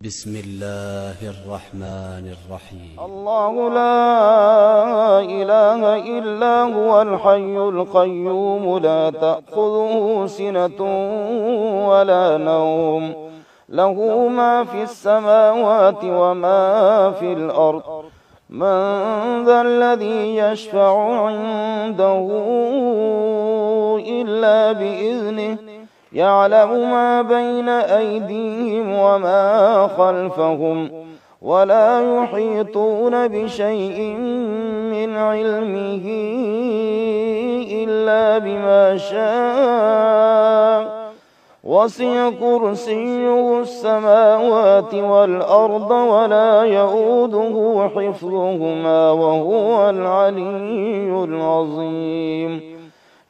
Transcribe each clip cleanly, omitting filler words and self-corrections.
بسم الله الرحمن الرحيم. الله لا إله إلا هو الحي القيوم لا تأخذه سنة ولا نوم له ما في السماوات وما في الأرض من ذا الذي يشفع عنده إلا بإذنه يعلم ما بين أيديهم وما خلفهم ولا يحيطون بشيء من علمه إلا بما شاء وسع كرسيه السماوات والأرض ولا يؤوده حفظهما وهو العلي العظيم.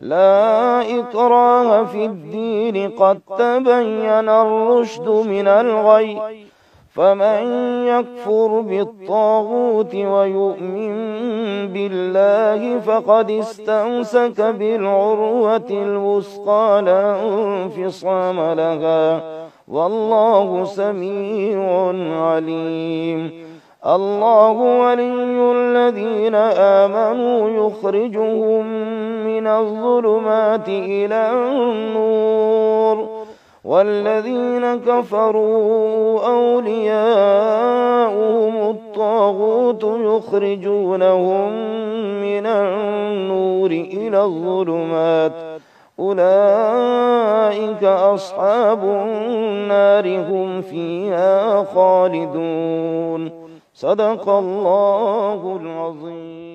لا إكراه في الدين قد تبين الرشد من الغي فمن يكفر بالطاغوت ويؤمن بالله فقد استمسك بالعروة الوثقى لا انفصام لها والله سميع عليم. الله ولي الذين آمنوا يخرجهم من الظلمات إلى النور والذين كفروا أولياؤهم الطاغوت يخرجونهم من النور إلى الظلمات أولئك أصحاب النار هم فيها خالدون. صدق الله العظيم.